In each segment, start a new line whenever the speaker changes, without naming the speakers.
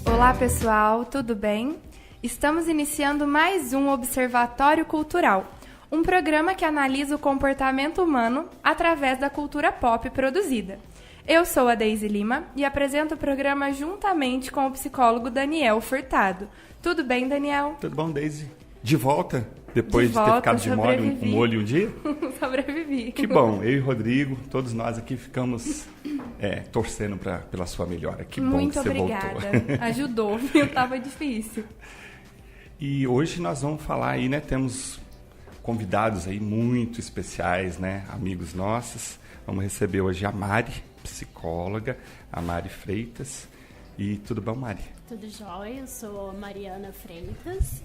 Olá pessoal, tudo bem? Estamos iniciando mais um Observatório Cultural, um programa que analisa o comportamento humano através da cultura pop produzida. Eu sou a Deise Lima e apresento o programa juntamente com o psicólogo Daniel Furtado. Tudo bem, Daniel?
Tudo bom, Deise? De volta? Depois de ter ficado de molho um dia?
Sobrevivi.
Que bom, eu e Rodrigo, todos nós aqui ficamos torcendo pela sua melhora. Que bom que você voltou.
Muito obrigada, ajudou, viu? Tava difícil.
E hoje nós vamos falar aí, né? Temos convidados aí muito especiais, né? Amigos nossos. Vamos receber hoje a Mari, psicóloga, a Mari Freitas. E tudo bom, Mari?
Tudo jóia, eu sou Mariana Freitas.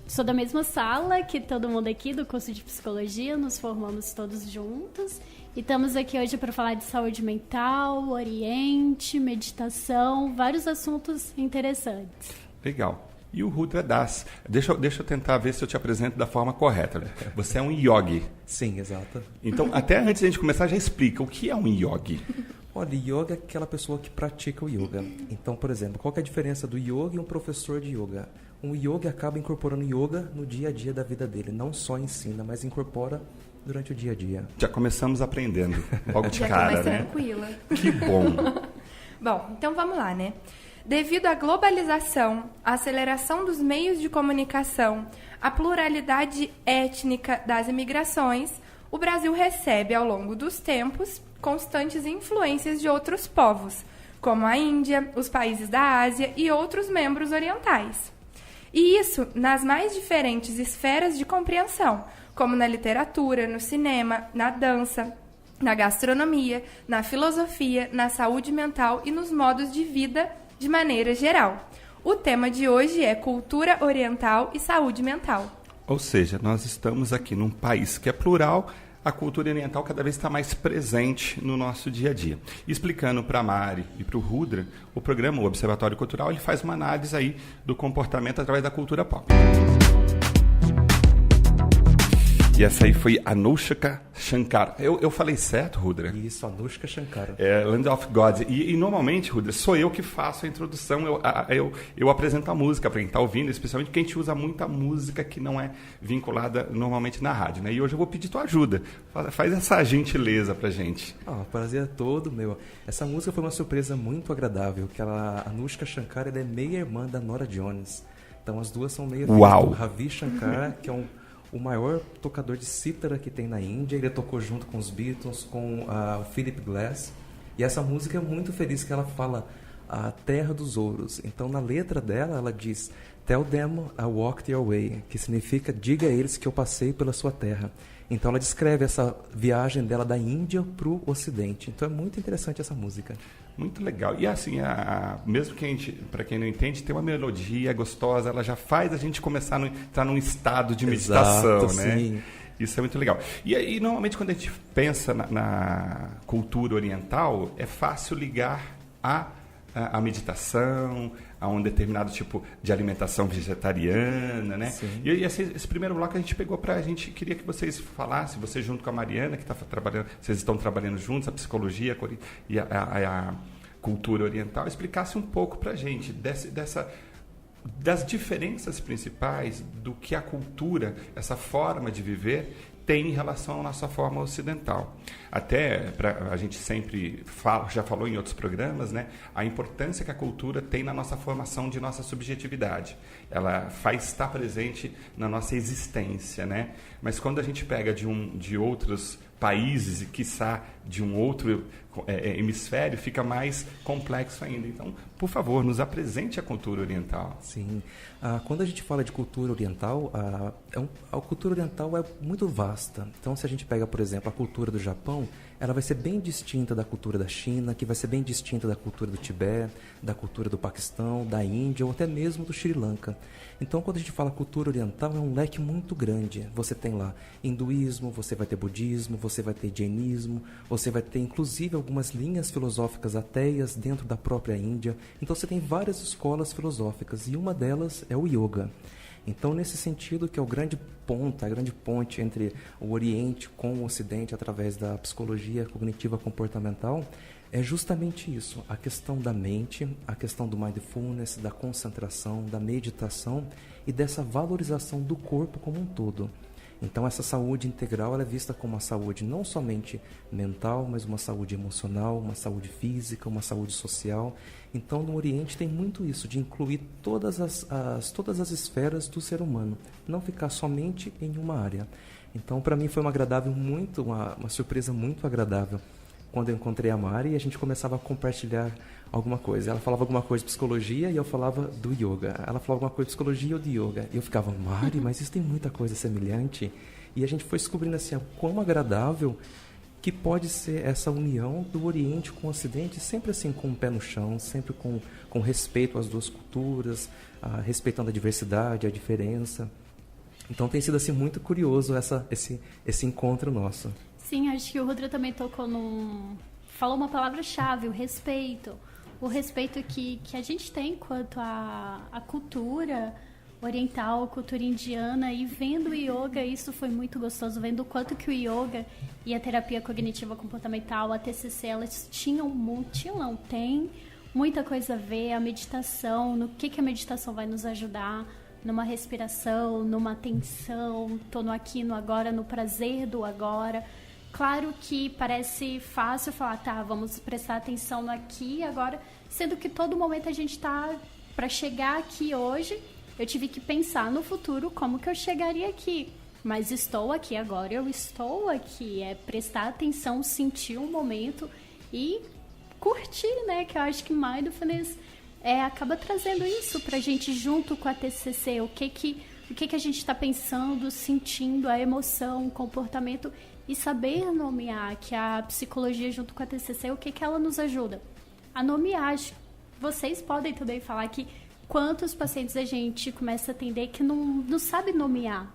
Sou da mesma sala que todo mundo aqui do curso de psicologia, nos formamos todos juntos e estamos aqui hoje para falar de saúde mental, oriente, meditação, vários assuntos interessantes.
Legal. E o Rudra Das. Deixa eu tentar ver se eu te apresento da forma correta. Você é um yogi.
Sim, exato.
Então, até antes de a gente começar, já explica o que é um yogi.
Olha, yoga é aquela pessoa que pratica o yoga. Então, por exemplo, qual que é a diferença do yoga e um professor de yoga? Um yogi acaba incorporando yoga no dia a dia da vida dele. Não só ensina, mas incorpora durante o dia a dia.
Já começamos aprendendo logo de
Já
cara,
tô mais
né?
tranquila.
Que bom.
Bom, então vamos lá, né? Devido à globalização, à aceleração dos meios de comunicação, à pluralidade étnica das imigrações, o Brasil recebe, ao longo dos tempos, constantes influências de outros povos, como a Índia, os países da Ásia e outros membros orientais. E isso nas mais diferentes esferas de compreensão, como na literatura, no cinema, na dança, na gastronomia, na filosofia, na saúde mental e nos modos de vida de maneira geral. O tema de hoje é cultura oriental e saúde mental.
Ou seja, nós estamos aqui num país que é plural, a cultura oriental cada vez está mais presente no nosso dia a dia. Explicando para a Mari e para o Rudra, o programa, o Observatório Cultural, ele faz uma análise aí do comportamento através da cultura pop. E essa aí foi Anushka Shankar. Eu falei certo, Rudra?
Isso, Anushka Shankar.
É, Land of Gods. E normalmente, Rudra, sou eu que faço a introdução, eu apresento a música para quem está ouvindo, especialmente porque a gente usa muita música que não é vinculada normalmente na rádio, né? E hoje eu vou pedir tua ajuda. Faz essa gentileza pra gente.
O prazer é todo meu. Essa música foi uma surpresa muito agradável, que a Anushka Shankar ela é meia-irmã da Nora Jones. Então as duas são meia-irmãs.
Uau!
Ravi Shankar, que é o maior tocador de cítara que tem na Índia. Ele tocou junto com os Beatles, com o Philip Glass. E essa música é muito feliz, que ela fala a terra dos ouros. Então, na letra dela, ela diz: Tell them I walked your way, que significa diga a eles que eu passei pela sua terra. Então, ela descreve essa viagem dela da Índia para o Ocidente. Então, é muito interessante essa música.
Muito legal. E assim, mesmo que para quem não entende, tem uma melodia gostosa, ela já faz a gente começar a entrar num estado de meditação,
exato,
né?
Sim.
Isso é muito legal. E aí, normalmente, quando a gente pensa na cultura oriental, é fácil ligar a meditação, a um determinado tipo de alimentação vegetariana, né?
Sim.
E esse primeiro bloco a gente pegou a gente queria que vocês falassem, você junto com a Mariana, que está trabalhando, vocês estão trabalhando juntos, a psicologia e a cultura oriental, explicasse um pouco para a gente das diferenças principais do que a cultura, essa forma de viver, tem em relação à nossa forma ocidental. Até, a gente sempre já falou em outros programas, né, a importância que a cultura tem na nossa formação de nossa subjetividade. Ela faz estar presente na nossa existência, né? Mas quando a gente pega de outros países e, quiçá, de um outro hemisfério, fica mais complexo ainda. Então, por favor, nos apresente a cultura oriental.
Sim. Quando a gente fala de cultura oriental, a cultura oriental é muito vasta. Então, se a gente pega, por exemplo, a cultura do Japão, ela vai ser bem distinta da cultura da China, que vai ser bem distinta da cultura do Tibete, da cultura do Paquistão, da Índia ou até mesmo do Sri Lanka. Então, quando a gente fala cultura oriental, é um leque muito grande. Você tem lá hinduísmo, você vai ter budismo, você vai ter jainismo, você vai ter inclusive algumas linhas filosóficas ateias dentro da própria Índia. Então, você tem várias escolas filosóficas e uma delas é o yoga. Então, nesse sentido, que é o grande ponto, a grande ponte entre o Oriente com o Ocidente através da psicologia cognitiva comportamental, É justamente isso, a questão da mente, a questão do mindfulness, da concentração, da meditação e dessa valorização do corpo como um todo. Então essa saúde integral ela é vista como uma saúde não somente mental, mas uma saúde emocional, uma saúde física, uma saúde social. Então no Oriente tem muito isso, de incluir todas as esferas do ser humano, não ficar somente em uma área. Então para mim foi uma surpresa muito agradável quando eu encontrei a Mari e a gente começava a compartilhar alguma coisa. Ela falava alguma coisa de psicologia e eu falava do yoga. Ela falava alguma coisa de psicologia e eu de yoga. E eu ficava, Mari, mas isso tem muita coisa semelhante. E a gente foi descobrindo assim, quão agradável que pode ser essa união do Oriente com o Ocidente, sempre assim com o pé no chão, sempre com respeito às duas culturas, respeitando a diversidade, a diferença. Então tem sido assim muito curioso esse encontro nosso.
Sim, acho que o Rudra também falou uma palavra-chave, o respeito. O respeito que a gente tem quanto à cultura oriental, cultura indiana, e vendo o yoga, isso foi muito gostoso, vendo o quanto que o yoga e a terapia cognitiva comportamental, a TCC, elas tem muita coisa a ver, a meditação, no que a meditação vai nos ajudar, numa respiração, numa atenção, tô no aqui, no agora, no prazer do agora. Claro que parece fácil falar, tá, vamos prestar atenção no aqui e agora, sendo que todo momento a gente tá, para chegar aqui hoje, eu tive que pensar no futuro como que eu chegaria aqui. Mas estou aqui agora, eu estou aqui, é prestar atenção, sentir um momento e curtir, né, que eu acho que mindfulness acaba trazendo isso pra gente junto com a TCC, o que a gente está pensando, sentindo, a emoção, o comportamento, e saber nomear, que a psicologia junto com a TCC, o que ela nos ajuda? A nomear. Vocês podem também falar que quantos pacientes a gente começa a atender que não sabe nomear.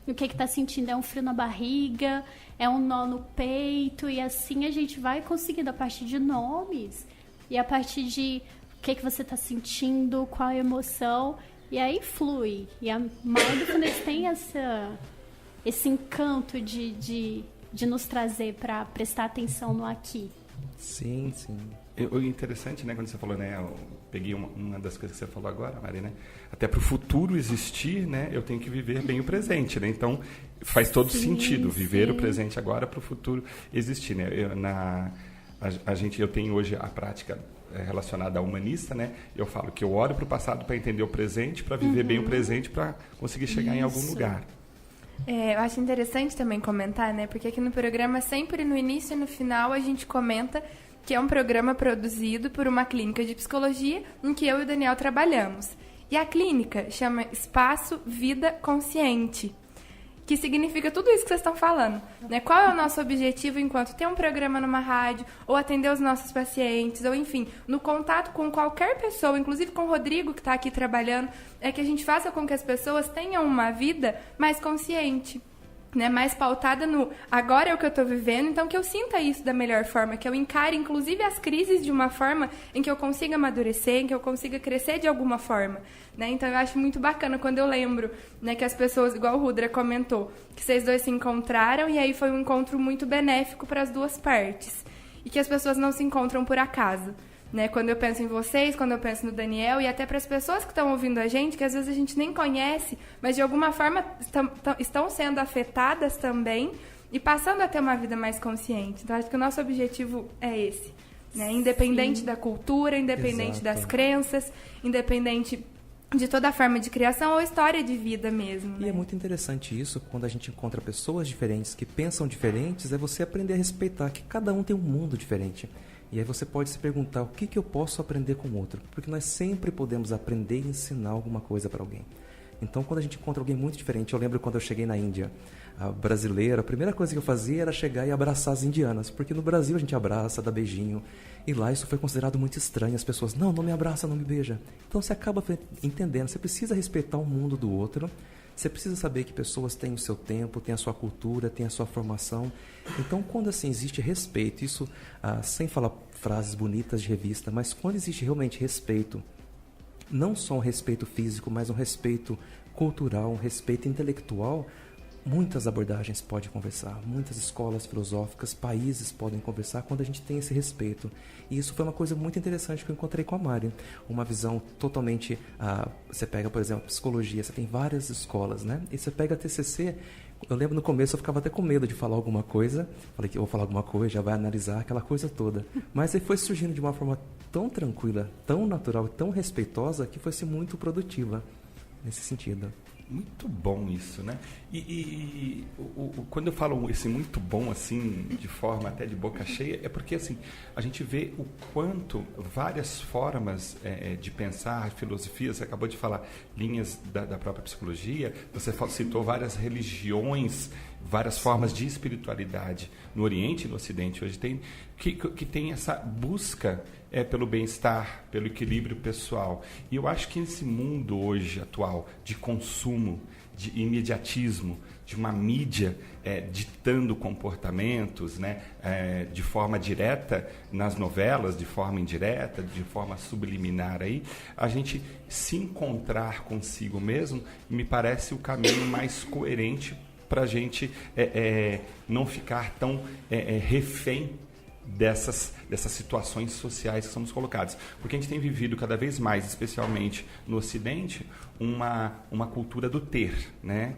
O que está sentindo? É um frio na barriga, é um nó no peito, e assim a gente vai conseguindo a partir de nomes, e a partir de o que você está sentindo, qual a emoção, e aí flui. E a mindfulness tem esse encanto de nos trazer para prestar atenção no aqui.
Sim, sim.
O interessante, né, quando você falou, né, eu peguei uma das coisas que você falou agora, Mari, né, até para o futuro existir, né, eu tenho que viver bem o presente, né, então faz todo sentido viver o presente agora para o futuro existir, né. Eu tenho hoje a prática relacionada à humanista, né, eu falo que eu olho para o passado para entender o presente, para viver bem o presente, para conseguir chegar em algum lugar.
Eu acho interessante também comentar, né? Porque aqui no programa, sempre no início e no final, a gente comenta que é um programa produzido por uma clínica de psicologia em que eu e o Daniel trabalhamos. E a clínica chama Espaço Vida Consciente, que significa tudo isso que vocês estão falando, né? Qual é o nosso objetivo enquanto ter um programa numa rádio, ou atender os nossos pacientes, ou enfim, no contato com qualquer pessoa, inclusive com o Rodrigo, que está aqui trabalhando, é que a gente faça com que as pessoas tenham uma vida mais consciente, né? Mais pautada no agora é o que eu estou vivendo, então que eu sinta isso da melhor forma, que eu encare inclusive as crises de uma forma em que eu consiga amadurecer, em que eu consiga crescer de alguma forma, né? Então eu acho muito bacana quando eu lembro, né, que as pessoas, igual o Rudra comentou, que vocês dois se encontraram e aí foi um encontro muito benéfico para as duas partes, e que as pessoas não se encontram por acaso, né? Quando eu penso em vocês, quando eu penso no Daniel, e até para as pessoas que estão ouvindo a gente, que às vezes a gente nem conhece, mas de alguma forma estão sendo afetadas também e passando a ter uma vida mais consciente. Então acho que o nosso objetivo é esse, né? Independente da cultura, independente das crenças, independente de toda a forma de criação ou história de vida mesmo, né?
E é muito interessante isso, quando a gente encontra pessoas diferentes que pensam diferentes, é você aprender a respeitar que cada um tem um mundo diferente. E aí você pode se perguntar, o que eu posso aprender com o outro? Porque nós sempre podemos aprender e ensinar alguma coisa para alguém. Então, quando a gente encontra alguém muito diferente, eu lembro quando eu cheguei na Índia, a brasileira, a primeira coisa que eu fazia era chegar e abraçar as indianas, porque no Brasil a gente abraça, dá beijinho, e lá isso foi considerado muito estranho, as pessoas, não me abraça, não me beija. Então você acaba entendendo, você precisa respeitar o mundo do outro, você precisa saber que pessoas têm o seu tempo, têm a sua cultura, têm a sua formação. Então, quando assim existe respeito, isso sem falar frases bonitas de revista, mas quando existe realmente respeito, não só um respeito físico, mas um respeito cultural, um respeito intelectual, muitas abordagens podem conversar, muitas escolas filosóficas, países podem conversar quando a gente tem esse respeito. E isso foi uma coisa muito interessante que eu encontrei com a Mari. Uma visão totalmente... você pega, por exemplo, psicologia, você tem várias escolas, né? E você pega a TCC... Eu lembro no começo eu ficava até com medo de falar alguma coisa. Falei que eu vou falar alguma coisa, já vai analisar aquela coisa toda. Mas aí foi surgindo de uma forma tão tranquila, tão natural, tão respeitosa, que foi muito produtiva nesse sentido.
Muito bom isso, né? Quando eu falo esse muito bom, assim, de forma até de boca cheia, é porque, assim, a gente vê o quanto várias formas de pensar, filosofia, você acabou de falar, linhas da própria psicologia, você citou várias religiões, várias formas de espiritualidade no Oriente e no Ocidente hoje que tem essa busca pelo bem-estar, pelo equilíbrio pessoal. E eu acho que nesse mundo hoje atual de consumo, de imediatismo, de uma mídia ditando comportamentos, né, de forma direta nas novelas, de forma indireta, de forma subliminar, aí, a gente se encontrar consigo mesmo me parece o caminho mais coerente para a gente não ficar tão refém dessas situações sociais que somos colocados. Porque a gente tem vivido cada vez mais, especialmente no Ocidente, uma cultura do ter, né?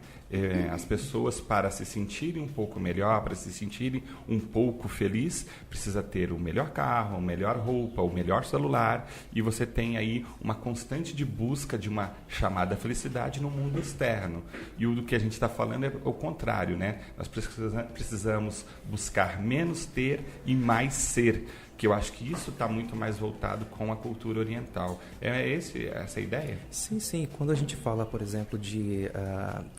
As pessoas, para se sentirem um pouco melhor, para se sentirem um pouco feliz, precisa ter o melhor carro, a melhor roupa, o melhor celular, e você tem aí uma constante de busca de uma chamada felicidade no mundo externo. E o do que a gente está falando é o contrário, né? Nós precisamos buscar menos ter e mais ser, que eu acho que isso está muito mais voltado com a cultura oriental. É essa a ideia?
Sim, sim. Quando a gente fala, por exemplo, de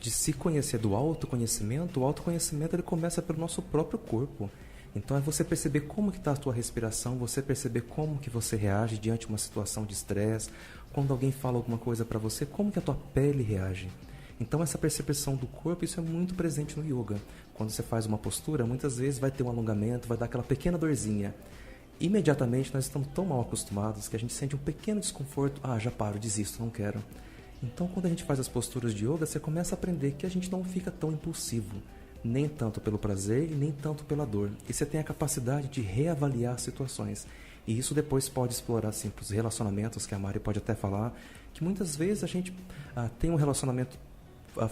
se conhecer do autoconhecimento, o autoconhecimento ele começa pelo nosso próprio corpo. Então é você perceber como que está a tua respiração, você perceber como que você reage diante de uma situação de estresse, quando alguém fala alguma coisa para você, como que a tua pele reage. Então essa percepção do corpo, isso é muito presente no yoga. Quando você faz uma postura, muitas vezes vai ter um alongamento, vai dar aquela pequena dorzinha. Imediatamente nós estamos tão mal acostumados que a gente sente um pequeno desconforto. Já paro, desisto, não quero. Então quando a gente faz as posturas de yoga, você começa a aprender que a gente não fica tão impulsivo, nem tanto pelo prazer e nem tanto pela dor. E você tem a capacidade de reavaliar situações. E isso depois pode explorar assim, para os relacionamentos, que a Mari pode até falar, que muitas vezes a gente tem um relacionamento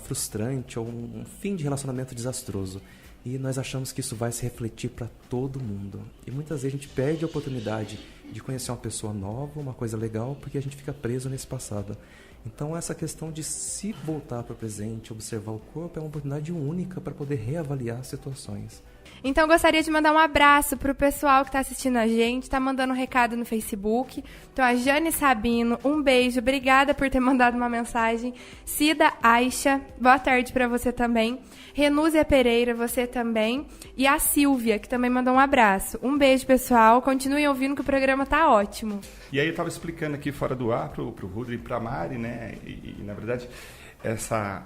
frustrante ou um fim de relacionamento desastroso. E nós achamos que isso vai se refletir para todo mundo. E muitas vezes a gente perde a oportunidade de conhecer uma pessoa nova, uma coisa legal, porque a gente fica preso nesse passado. Então essa questão de se voltar para o presente, observar o corpo, é uma oportunidade única para poder reavaliar situações.
Então, gostaria de mandar um abraço para o pessoal que está assistindo a gente, está mandando um recado no Facebook. Então, a Jane Sabino, um beijo, obrigada por ter mandado uma mensagem. Cida Aixa, boa tarde para você também. Renúzia Pereira, você também. E a Silvia, que também mandou um abraço. Um beijo, pessoal. Continuem ouvindo que o programa tá ótimo.
E aí eu estava explicando aqui fora do ar para o Rudri e para a Mari, né? E na verdade...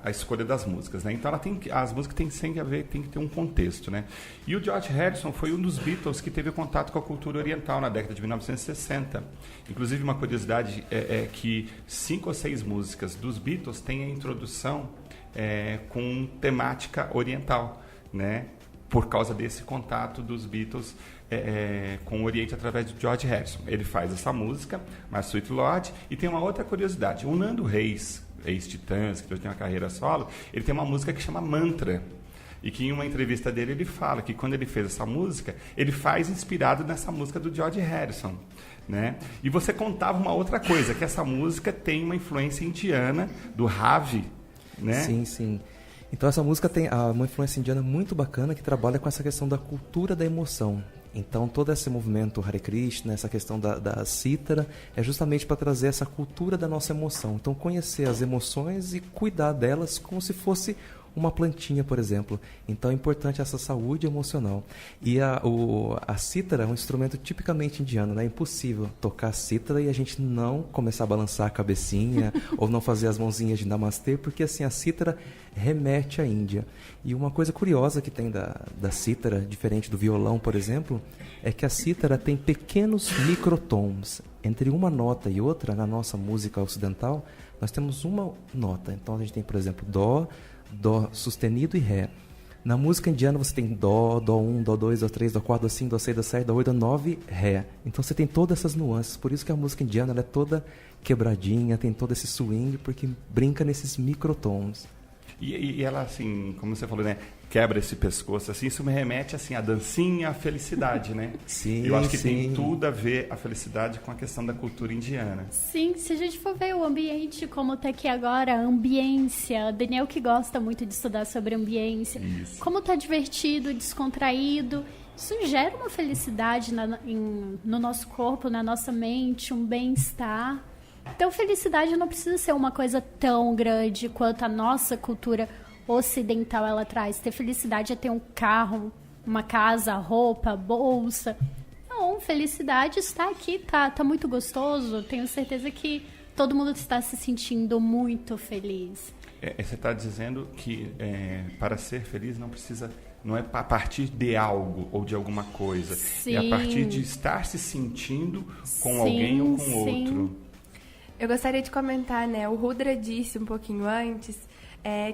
a escolha das músicas, né? Então as músicas tem que ter um contexto, né? E o George Harrison foi um dos Beatles que teve contato com a cultura oriental na década de 1960. Inclusive uma curiosidade é que 5 ou 6 músicas dos Beatles têm a introdução com temática oriental, né? Por causa desse contato dos Beatles com o Oriente através de George Harrison. Ele faz essa música, My Sweet Lord, e tem uma outra curiosidade. O Nando Reis, ex-Titãs, que hoje tem uma carreira solo, ele tem uma música que chama Mantra. E que em uma entrevista dele ele fala que quando ele fez essa música, ele faz inspirado nessa música do George Harrison, né? E você contava uma outra coisa, que essa música tem uma influência indiana, do Ravi, né?
Sim, sim. Então essa música tem uma influência indiana muito bacana que trabalha com essa questão da cultura da emoção. Então todo esse movimento Hare Krishna, essa questão da cítara, é justamente para trazer essa cultura da nossa emoção. Então conhecer as emoções e cuidar delas como se fosse uma plantinha, por exemplo. Então é importante essa saúde emocional. E a cítara é um instrumento tipicamente indiano, né? É impossível tocar a cítara e a gente não começar a balançar a cabecinha ou não fazer as mãozinhas de namastê, porque assim a cítara remete à Índia. E uma coisa curiosa que tem da cítara, diferente do violão, por exemplo, é que a cítara tem pequenos microtons. Entre uma nota e outra, na nossa música ocidental, nós temos uma nota. Então a gente tem, por exemplo, dó, Dó sustenido e Ré. Na música indiana você tem Dó, Dó 1, Dó 2, Dó 3, Dó 4, Dó 5, Dó 6, Dó 7, Dó 8, Dó 9, Ré. Então você tem todas essas nuances. Por isso que a música indiana ela é toda quebradinha, tem todo esse swing, porque brinca nesses microtons.
E ela, assim, como você falou, né? Quebra esse pescoço, assim, isso me remete, assim, à dancinha, à felicidade, né?
Sim,
eu acho que
sim.
tem tudo a ver a felicidade com a questão da cultura indiana.
Sim, se a gente for ver o ambiente como tá aqui agora, a ambiência, Daniel que gosta muito de estudar sobre ambiência,
Isso.
como tá divertido, descontraído, isso gera uma felicidade no nosso corpo, na nossa mente, um bem-estar. Então, felicidade não precisa ser uma coisa tão grande quanto a nossa cultura ocidental ela traz. Ter felicidade é ter um carro, uma casa, roupa, bolsa. Não, felicidade está aqui, tá muito gostoso. Tenho certeza que todo mundo está se sentindo muito feliz.
Você está dizendo que para ser feliz não é a partir de algo ou de alguma coisa.
Sim.
É a partir de estar se sentindo com alguém ou com outro.
Eu gostaria de comentar, né? O Rudra disse um pouquinho antes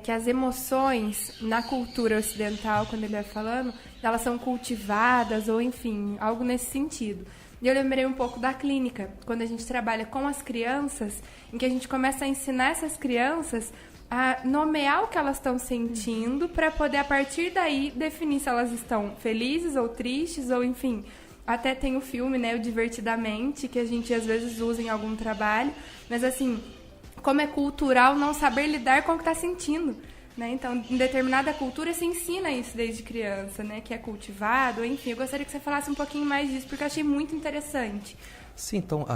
que as emoções na cultura ocidental, quando ele vai falando, elas são cultivadas ou, enfim, algo nesse sentido. E eu lembrei um pouco da clínica, quando a gente trabalha com as crianças, em que a gente começa a ensinar essas crianças a nomear o que elas estão sentindo para poder, a partir daí, definir se elas estão felizes ou tristes ou, enfim... Até tem o filme, né, o Divertidamente, que a gente às vezes usa em algum trabalho. Mas, assim, como é cultural não saber lidar com o que está sentindo, né? Então, em determinada cultura se ensina isso desde criança, né? Que é cultivado, enfim. Eu gostaria que você falasse um pouquinho mais disso, porque eu achei muito interessante.
Sim, então,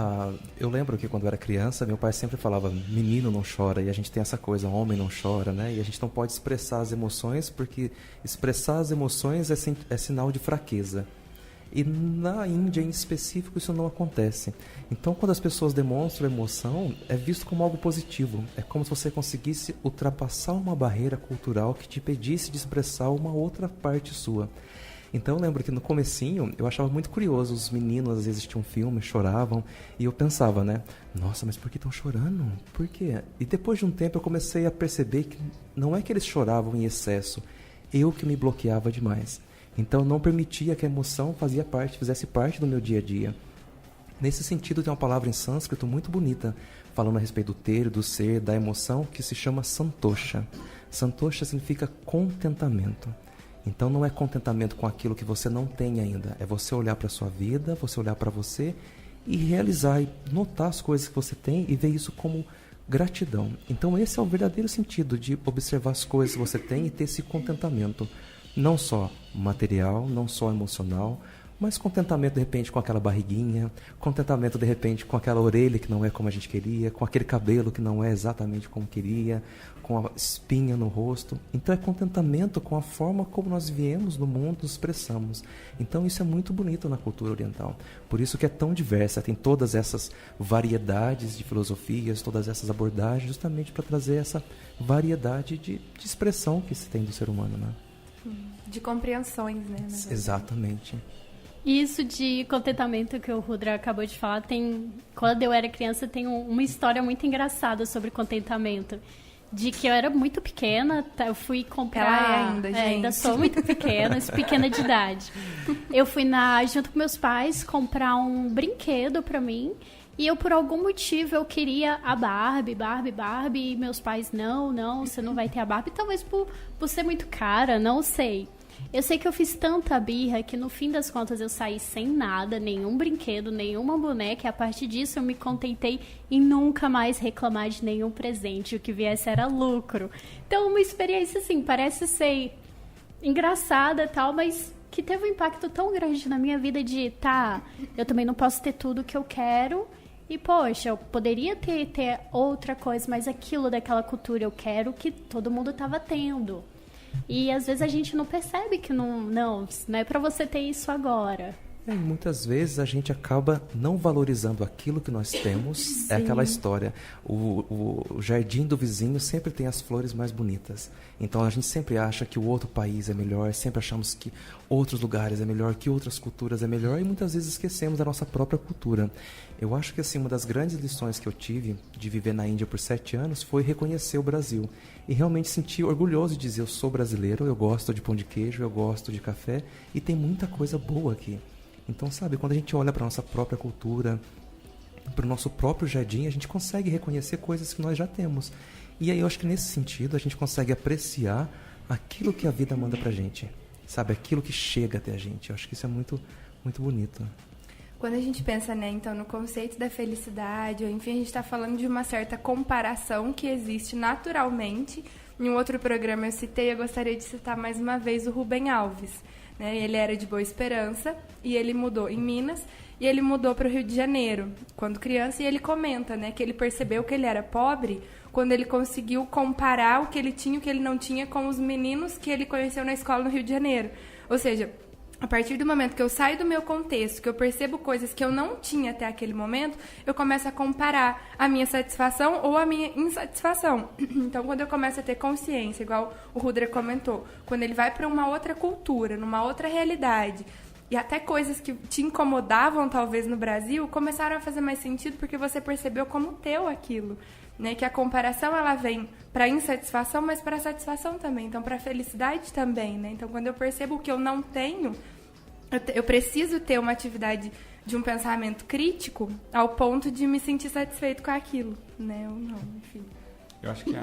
eu lembro que quando eu era criança, meu pai sempre falava, menino não chora, e a gente tem essa coisa, homem não chora, né? E a gente não pode expressar as emoções, porque expressar as emoções é sinal de fraqueza. E na Índia, em específico, isso não acontece. Então, quando as pessoas demonstram emoção, é visto como algo positivo. É como se você conseguisse ultrapassar uma barreira cultural que te impedisse de expressar uma outra parte sua. Então, eu lembro que no comecinho, eu achava muito curioso. Os meninos, às vezes, tinham filme, choravam. E eu pensava, né? Nossa, mas por que estão chorando? Por quê? E depois de um tempo, eu comecei a perceber que não é que eles choravam em excesso. Eu que me bloqueava demais. Então, não permitia que a emoção fizesse parte do meu dia a dia. Nesse sentido, tem uma palavra em sânscrito muito bonita, falando a respeito do ter, do ser, da emoção, que se chama santosha. Santosha significa contentamento. Então, não é contentamento com aquilo que você não tem ainda. É você olhar para a sua vida, você olhar para você e realizar e notar as coisas que você tem e ver isso como gratidão. Então, esse é o verdadeiro sentido de observar as coisas que você tem e ter esse contentamento. Não só material, não só emocional, mas contentamento de repente com aquela barriguinha, contentamento de repente com aquela orelha que não é como a gente queria, com aquele cabelo que não é exatamente como queria, com a espinha no rosto. Então é contentamento com a forma como nós viemos no mundo, nos expressamos. Então isso é muito bonito na cultura oriental. Por isso que é tão diversa, tem todas essas variedades de filosofias, todas essas abordagens, justamente para trazer essa variedade de expressão que se tem do ser humano, né?
De compreensões, né?
Exatamente.
Isso de contentamento que o Rudra acabou de falar, quando eu era criança, tem uma história muito engraçada sobre contentamento. De que eu era muito pequena, eu fui comprar...
Ela gente.
Ainda sou muito pequena, pequena de idade. Eu fui junto com meus pais comprar um brinquedo pra mim. E eu, por algum motivo, eu queria a Barbie, e meus pais, não, você não vai ter a Barbie. Talvez por ser muito cara, não sei. Eu sei que eu fiz tanta birra que, no fim das contas, eu saí sem nada, nenhum brinquedo, nenhuma boneca. E a partir disso, eu me contentei em nunca mais reclamar de nenhum presente. O que viesse era lucro. Então, uma experiência, assim, parece ser engraçada e tal, mas que teve um impacto tão grande na minha vida de, eu também não posso ter tudo que eu quero. E, poxa, eu poderia ter outra coisa, mas aquilo daquela cultura eu quero que todo mundo estava tendo. E, às vezes, a gente não percebe que não é pra você ter isso agora.
E muitas vezes a gente acaba não valorizando aquilo que nós temos. Sim. É aquela história. O jardim do vizinho sempre tem as flores mais bonitas. Então a gente sempre acha que o outro país é melhor, sempre achamos que outros lugares é melhor, que outras culturas é melhor e muitas vezes esquecemos da nossa própria cultura. Eu acho que assim, uma das grandes lições que eu tive de viver na Índia por 7 anos foi reconhecer o Brasil. E realmente sentir orgulhoso de dizer, eu sou brasileiro, eu gosto de pão de queijo, eu gosto de café e tem muita coisa boa aqui. Então, sabe, quando a gente olha para a nossa própria cultura, para o nosso próprio jardim, a gente consegue reconhecer coisas que nós já temos. E aí eu acho que nesse sentido a gente consegue apreciar aquilo que a vida manda para a gente. Sabe, aquilo que chega até a gente. Eu acho que isso é muito, muito bonito.
Quando a gente pensa, né, então, no conceito da felicidade, ou enfim, a gente está falando de uma certa comparação que existe naturalmente. Em um outro programa eu citei, eu gostaria de citar mais uma vez o Rubem Alves. Né? Ele era de Boa Esperança e ele mudou em Minas e ele mudou para o Rio de Janeiro quando criança e ele comenta, né, que ele percebeu que ele era pobre quando ele conseguiu comparar o que ele tinha e o que ele não tinha com os meninos que ele conheceu na escola no Rio de Janeiro. Ou seja, a partir do momento que eu saio do meu contexto, que eu percebo coisas que eu não tinha até aquele momento, eu começo a comparar a minha satisfação ou a minha insatisfação. Então, quando eu começo a ter consciência, igual o Rudra comentou, quando ele vai para uma outra cultura, numa outra realidade, e até coisas que te incomodavam, talvez, no Brasil, começaram a fazer mais sentido porque você percebeu como teu aquilo. Né? Que a comparação, ela vem para insatisfação, mas para satisfação também. Então, para felicidade também. Né? Então, quando eu percebo o que eu não tenho, eu preciso ter uma atividade de um pensamento crítico ao ponto de me sentir satisfeito com aquilo, né? Ou não, enfim.
Eu acho que,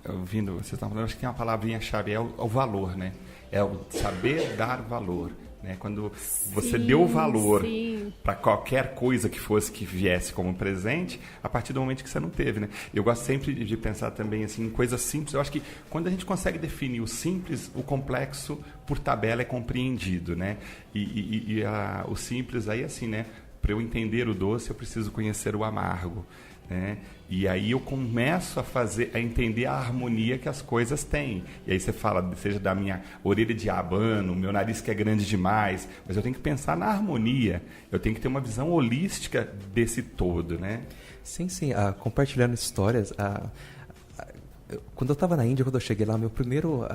ouvindo vocês estão falando, eu acho que uma palavrinha-chave é o valor, né? É o saber dar valor. Né? Quando você deu valor para qualquer coisa que fosse que viesse como presente, a partir do momento que você não teve. Né? Eu gosto sempre de pensar também assim, em coisas simples. Eu acho que quando a gente consegue definir o simples, o complexo, por tabela, é compreendido. Né? O simples aí, assim, né? Para eu entender o doce, eu preciso conhecer o amargo. Né? E aí eu começo a entender a harmonia que as coisas têm. E aí você fala, seja da minha orelha de abano, meu nariz que é grande demais, mas eu tenho que pensar na harmonia, eu tenho que ter uma visão holística desse todo, né?
Sim, compartilhando histórias, quando eu estava na Índia, quando eu cheguei lá, meu primeiro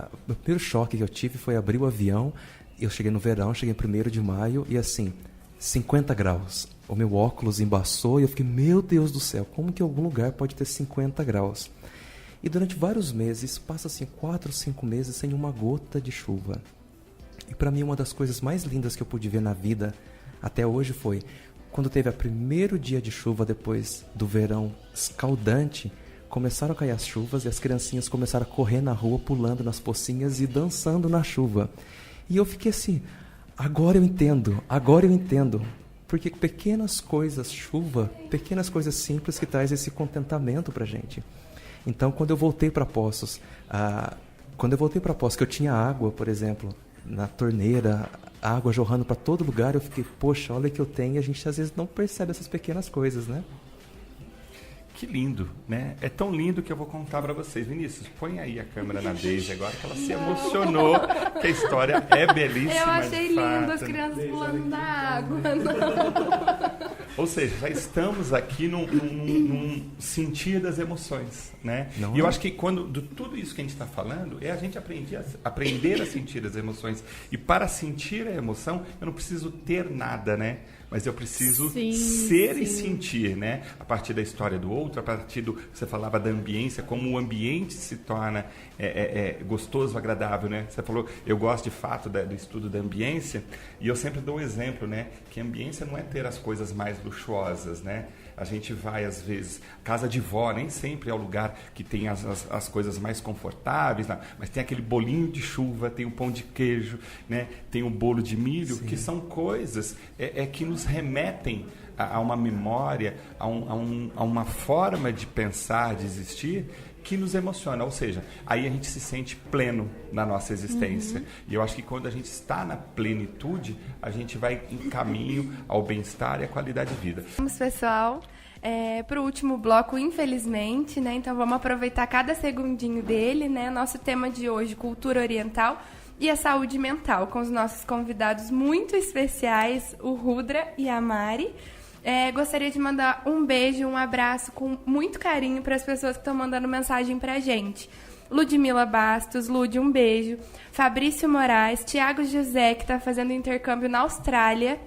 choque que eu tive foi abrir o avião, eu cheguei no verão, cheguei em 1º de maio e assim, 50 graus. O meu óculos embaçou e eu fiquei, meu Deus do céu, como que algum lugar pode ter 50 graus? E durante vários meses, passa assim 4, 5 meses sem uma gota de chuva. E para mim uma das coisas mais lindas que eu pude ver na vida até hoje foi quando teve o primeiro dia de chuva depois do verão escaldante, começaram a cair as chuvas e as criancinhas começaram a correr na rua, pulando nas pocinhas e dançando na chuva. E eu fiquei assim, agora eu entendo. Porque pequenas coisas, chuva, pequenas coisas simples que traz esse contentamento pra gente. Então, quando eu voltei para Poços, que eu tinha água, por exemplo, na torneira, água jorrando para todo lugar, eu fiquei, poxa, olha que eu tenho, e a gente às vezes não percebe essas pequenas coisas, né?
Que lindo, né? É tão lindo que eu vou contar para vocês. Vinícius, põe aí a câmera na Deise agora, que ela se emocionou, que a história é belíssima.
Eu achei lindo as crianças pulando na água.
Ou seja, já estamos aqui num sentir das emoções, né?
Não,
e eu acho que tudo isso que a gente está falando é a gente aprender a sentir as emoções. E para sentir a emoção, eu não preciso ter nada, né? Mas eu preciso ser e sentir, né? A partir da história do outro, a partir você falava da ambiência, como o ambiente se torna gostoso, agradável, né? Você falou, eu gosto de fato do estudo da ambiência, e eu sempre dou um exemplo, né? Que a ambiência não é ter as coisas mais luxuosas, né? A gente vai, às vezes, casa de vó, nem sempre é o lugar que tem as coisas mais confortáveis, não, mas tem aquele bolinho de chuva, tem o pão de queijo, né? Tem o bolo de milho, que são coisas que nos remetem a uma memória, a uma forma de pensar, de existir, que nos emociona, ou seja, aí a gente se sente pleno na nossa existência. E eu acho que quando a gente está na plenitude, a gente vai em caminho ao bem-estar e à qualidade de vida.
Vamos, pessoal, para o último bloco, infelizmente, né? Então vamos aproveitar cada segundinho dele, né? Nosso tema de hoje, cultura oriental. e a saúde mental, com os nossos convidados muito especiais, o Rudra e a Mari. Gostaria de mandar um beijo, um abraço com muito carinho para as pessoas que estão mandando mensagem para a gente. Ludmila Bastos, Lud, um beijo. Fabrício Moraes, Tiago José, que está fazendo intercâmbio na Austrália.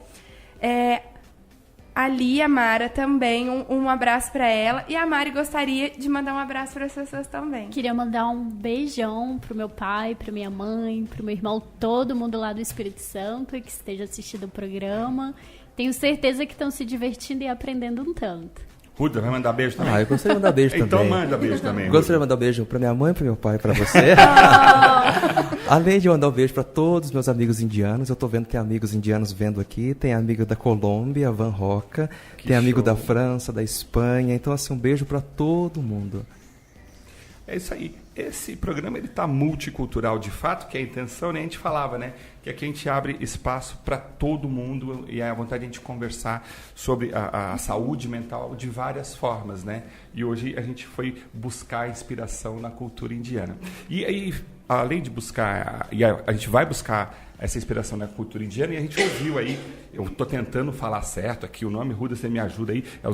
A Lia Mara também, um abraço para ela. E a Mari gostaria de mandar um abraço para as pessoas também.
Queria mandar um beijão pro meu pai, pra minha mãe, pro meu irmão, todo mundo lá do Espírito Santo que esteja assistindo o programa. Tenho certeza que estão se divertindo e aprendendo um tanto.
Ruda, vai mandar beijo também?
Eu gostaria de mandar beijo também.
Então manda beijo também.
Gostaria de mandar um beijo pra minha mãe, pro meu pai, pra você. Além de mandar um beijo pra todos os meus amigos indianos, eu tô vendo que tem amigos indianos vendo aqui, tem amigo da Colômbia, Van Roca, tem amigo da França, da Espanha, então assim, um beijo pra todo mundo.
É isso aí. Esse programa ele tá multicultural de fato, que é a intenção, né? A gente falava, né? Que aqui a gente abre espaço para todo mundo e é a vontade de a gente conversar sobre a saúde mental de várias formas, né? E hoje a gente foi buscar inspiração na cultura indiana. E aí, além de buscar, e a gente vai buscar essa inspiração na cultura indiana, e a gente ouviu aí, eu estou tentando falar certo aqui, o nome Ruda, você me ajuda aí, é o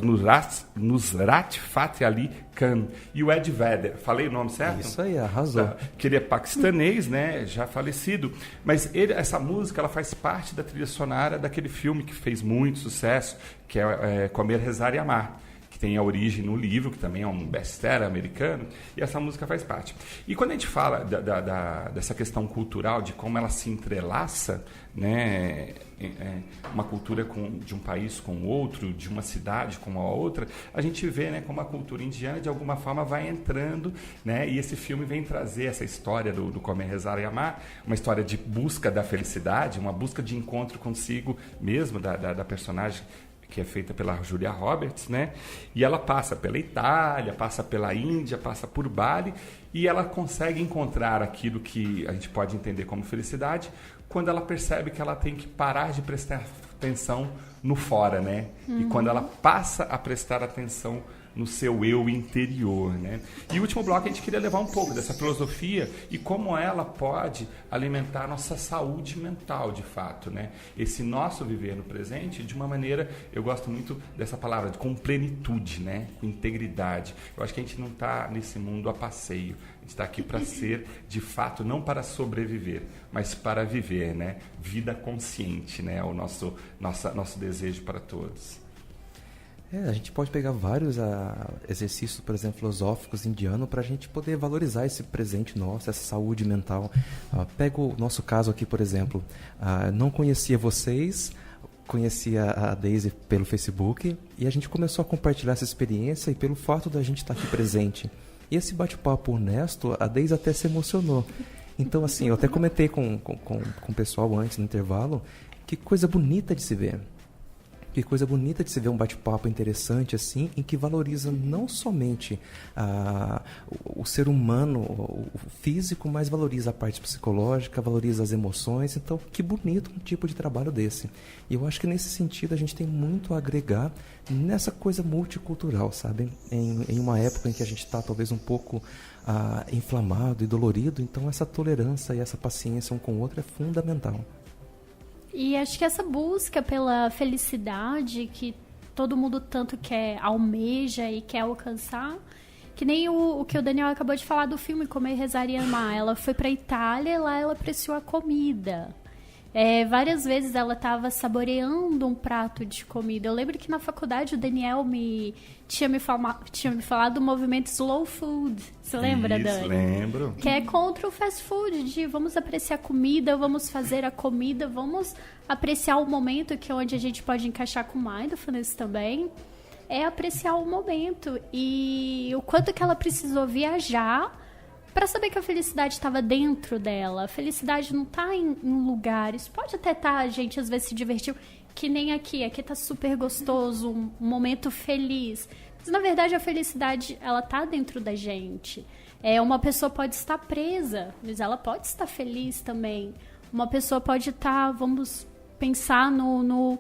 Nusrat Fateh Ali Khan e o Ed Vedder. Falei o nome certo?
Isso aí, arrasou.
Que ele é paquistanês, né, já falecido, mas essa música ela faz parte da trilha sonora daquele filme que fez muito sucesso, que é Comer, Rezar e Amar, que tem a origem no livro, que também é um best-seller americano, e essa música faz parte. E quando a gente fala dessa questão cultural, de como ela se entrelaça, né, uma cultura de um país com o outro, de uma cidade com a outra, a gente vê, né, como a cultura indiana, de alguma forma, vai entrando, né, e esse filme vem trazer essa história do Comer, Rezar e Amar, uma história de busca da felicidade, uma busca de encontro consigo mesmo, da personagem, que é feita pela Julia Roberts, né? E ela passa pela Itália, passa pela Índia, passa por Bali, e ela consegue encontrar aquilo que a gente pode entender como felicidade quando ela percebe que ela tem que parar de prestar atenção no fora, né? E quando ela passa a prestar atenção no seu eu interior, né? E o último bloco a gente queria levar um pouco dessa filosofia e como ela pode alimentar nossa saúde mental, de fato, né? Esse nosso viver no presente de uma maneira, eu gosto muito dessa palavra, com plenitude, né? Com integridade. Eu acho que a gente não está nesse mundo a passeio. A gente está aqui para ser, de fato, não para sobreviver, mas para viver, né? Vida consciente, né? O nosso desejo para todos.
A gente pode pegar vários exercícios, por exemplo, filosóficos indianos para a gente poder valorizar esse presente nosso, essa saúde mental. Pega o nosso caso aqui, por exemplo. Não conhecia vocês, conhecia a Daisy pelo Facebook e a gente começou a compartilhar essa experiência e pelo fato da gente estar aqui presente. E esse bate-papo honesto, a Daisy até se emocionou. Então, assim, eu até comentei com o pessoal antes, no intervalo, que coisa bonita de se ver. Que coisa bonita de se ver um bate-papo interessante assim, em que valoriza não somente o ser humano, o físico, mas valoriza a parte psicológica, valoriza as emoções. Então, que bonito um tipo de trabalho desse. E eu acho que nesse sentido a gente tem muito a agregar nessa coisa multicultural, sabe? Em uma época em que a gente está talvez um pouco inflamado e dolorido, então essa tolerância e essa paciência um com o outro é fundamental.
E acho que essa busca pela felicidade que todo mundo tanto quer, almeja e quer alcançar, que nem o que o Daniel acabou de falar do filme Comer, Rezar e Amar. Ela foi pra Itália e lá ela apreciou a comida. Várias vezes ela estava saboreando um prato de comida. Eu lembro que na faculdade o Daniel tinha me falado do movimento Slow Food. Você lembra, Dani?
Lembro.
Que é contra o fast food, de vamos apreciar a comida, vamos fazer a comida, vamos apreciar o momento, que é onde a gente pode encaixar com mindfulness também. É apreciar o momento e o quanto que ela precisou viajar para saber que a felicidade estava dentro dela. A felicidade não está em lugares. Pode até estar, a gente às vezes se divertiu, que nem aqui. Aqui tá super gostoso, um momento feliz. Mas, na verdade, a felicidade, ela tá dentro da gente. Uma pessoa pode estar presa, mas ela pode estar feliz também. Uma pessoa pode estar, vamos pensar no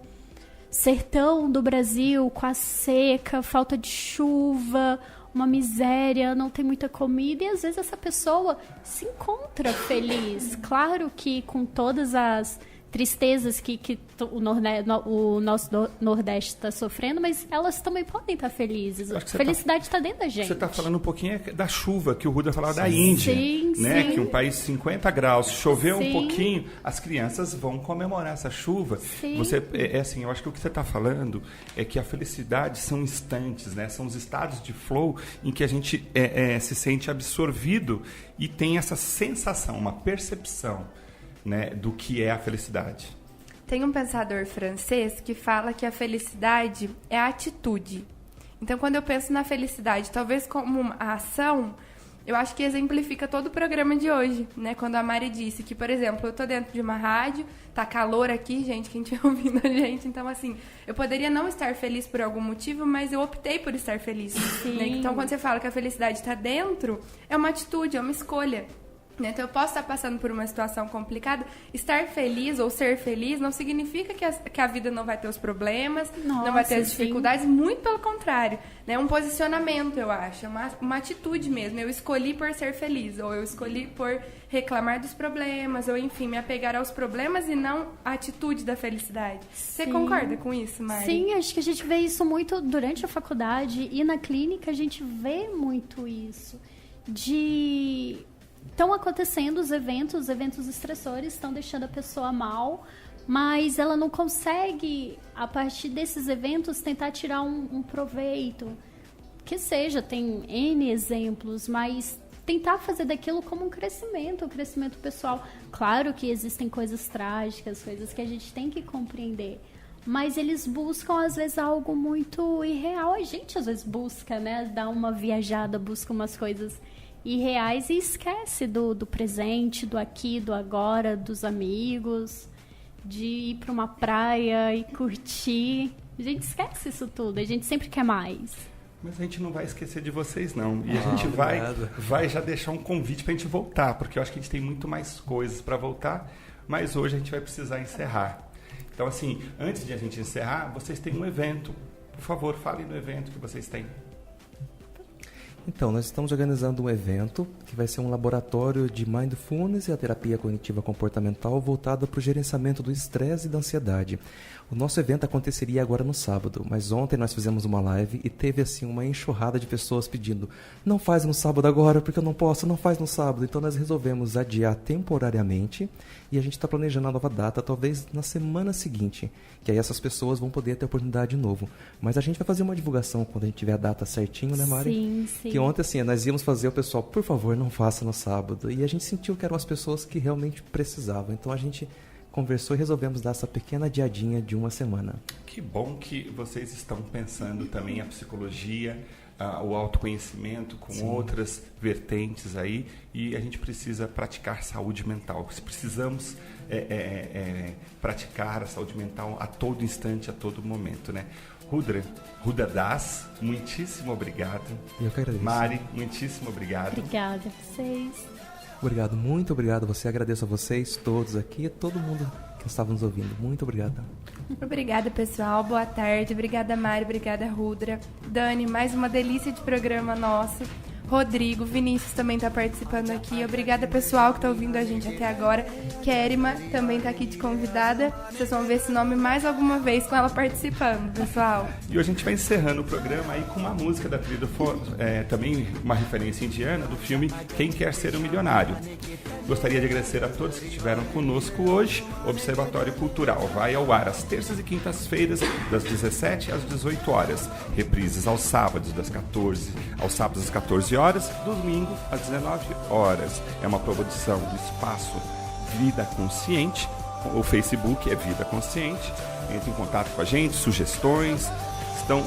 sertão do Brasil, com a seca, falta de chuva, uma miséria, não tem muita comida, e às vezes essa pessoa se encontra feliz. Claro que com todas as tristezas que o nosso Nordeste está sofrendo, mas elas também podem estar felizes. A felicidade está dentro da gente.
Você está falando um pouquinho da chuva, que o Ruda falava da Índia, né?
Sim.
Que um país 50 graus, choveu um pouquinho, as crianças vão comemorar essa chuva.
Sim.
Assim, eu acho que o que você está falando é que a felicidade são instantes, né? São os estados de flow em que a gente se sente absorvido e tem essa sensação, uma percepção, né, do que é a felicidade.
Tem um pensador francês que fala que a felicidade é a atitude. Então, quando eu penso na felicidade, talvez como uma ação, eu acho que exemplifica todo o programa de hoje, né? Quando a Mari disse que, por exemplo, eu tô dentro de uma rádio, tá calor aqui, gente, quem estiver ouvindo a gente, então, assim, eu poderia não estar feliz por algum motivo, mas eu optei por estar feliz. Né? Então, quando você fala que a felicidade está dentro, é uma atitude, é uma escolha. Então, eu posso estar passando por uma situação complicada. Estar feliz ou ser feliz não significa que a vida não vai ter os problemas, não vai ter as dificuldades. Muito pelo contrário. É um posicionamento, eu acho. É uma atitude mesmo. Eu escolhi por ser feliz. Ou eu escolhi por reclamar dos problemas. Ou, enfim, me apegar aos problemas e não à atitude da felicidade. Você concorda com isso, Mari?
Sim, acho que a gente vê isso muito durante a faculdade. E na clínica a gente vê muito isso. Estão acontecendo os eventos estressores estão deixando a pessoa mal, mas ela não consegue, a partir desses eventos, tentar tirar um proveito. Que seja, tem N exemplos, mas tentar fazer daquilo como um crescimento pessoal. Claro que existem coisas trágicas, coisas que a gente tem que compreender, mas eles buscam, às vezes, algo muito irreal. A gente, às vezes, busca, né? Dá uma viajada, busca umas coisas irreais e esquece do presente, do aqui, do agora, dos amigos, de ir para uma praia e curtir. A gente esquece isso tudo, a gente sempre quer mais.
Mas a gente não vai esquecer de vocês, não. E a gente vai já deixar um convite para a gente voltar, porque eu acho que a gente tem muito mais coisas para voltar, mas hoje a gente vai precisar encerrar. Então, assim, antes de a gente encerrar, vocês têm um evento. Por favor, falem do evento que vocês têm.
Então, nós estamos organizando um evento que vai ser um laboratório de Mindfulness e a terapia cognitiva comportamental voltada para o gerenciamento do estresse e da ansiedade. O nosso evento aconteceria agora no sábado, mas ontem nós fizemos uma live e teve assim uma enxurrada de pessoas pedindo: não faz no sábado agora porque eu não posso, não faz no sábado. Então nós resolvemos adiar temporariamente e a gente está planejando a nova data, talvez na semana seguinte, que aí essas pessoas vão poder ter a oportunidade de novo. Mas a gente vai fazer uma divulgação quando a gente tiver a data certinho, né, Mari?
Sim.
Que ontem, assim, nós íamos fazer o pessoal, por favor, não faça no sábado. E a gente sentiu que eram as pessoas que realmente precisavam. Então a gente conversou e resolvemos dar essa pequena adiadinha de uma semana.
Que bom que vocês estão pensando também a psicologia, o autoconhecimento com outras vertentes aí, e a gente precisa praticar saúde mental. Precisamos praticar a saúde mental a todo instante, a todo momento, né? Ruda Das, muitíssimo obrigado.
Eu que agradeço.
Mari, muitíssimo obrigado.
Obrigada a vocês.
Obrigado, muito obrigado a você. Agradeço a vocês todos aqui, a todo mundo que estava nos ouvindo. Muito obrigada.
Obrigada, pessoal. Boa tarde. Obrigada, Mari. Obrigada, Rudra. Dani, mais uma delícia de programa nosso. Rodrigo, Vinícius também está participando aqui. Obrigada, pessoal, que está ouvindo a gente até agora. Kerima também está aqui de convidada. Vocês vão ver esse nome mais alguma vez com ela participando, pessoal.
E hoje a gente vai encerrando o programa aí com uma música da trilha, também uma referência indiana do filme Quem Quer Ser um Milionário. Gostaria de agradecer a todos que estiveram conosco hoje. O Observatório Cultural vai ao ar às terças e quintas-feiras, das 17 às 18 horas. Reprises aos sábados, aos sábados às 14 horas, domingo às 19 horas. É uma produção do Espaço Vida Consciente. O Facebook é Vida Consciente. Entre em contato com a gente, sugestões.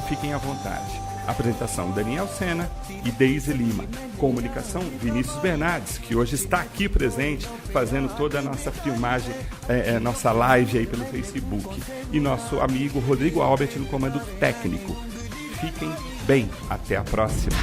Fiquem à vontade. Apresentação: Daniel Sena e Deise Lima. Comunicação: Vinícius Bernardes, que hoje está aqui presente, fazendo toda a nossa filmagem, nossa live aí pelo Facebook. E nosso amigo Rodrigo Albert no comando técnico. Fiquem bem. Até a próxima.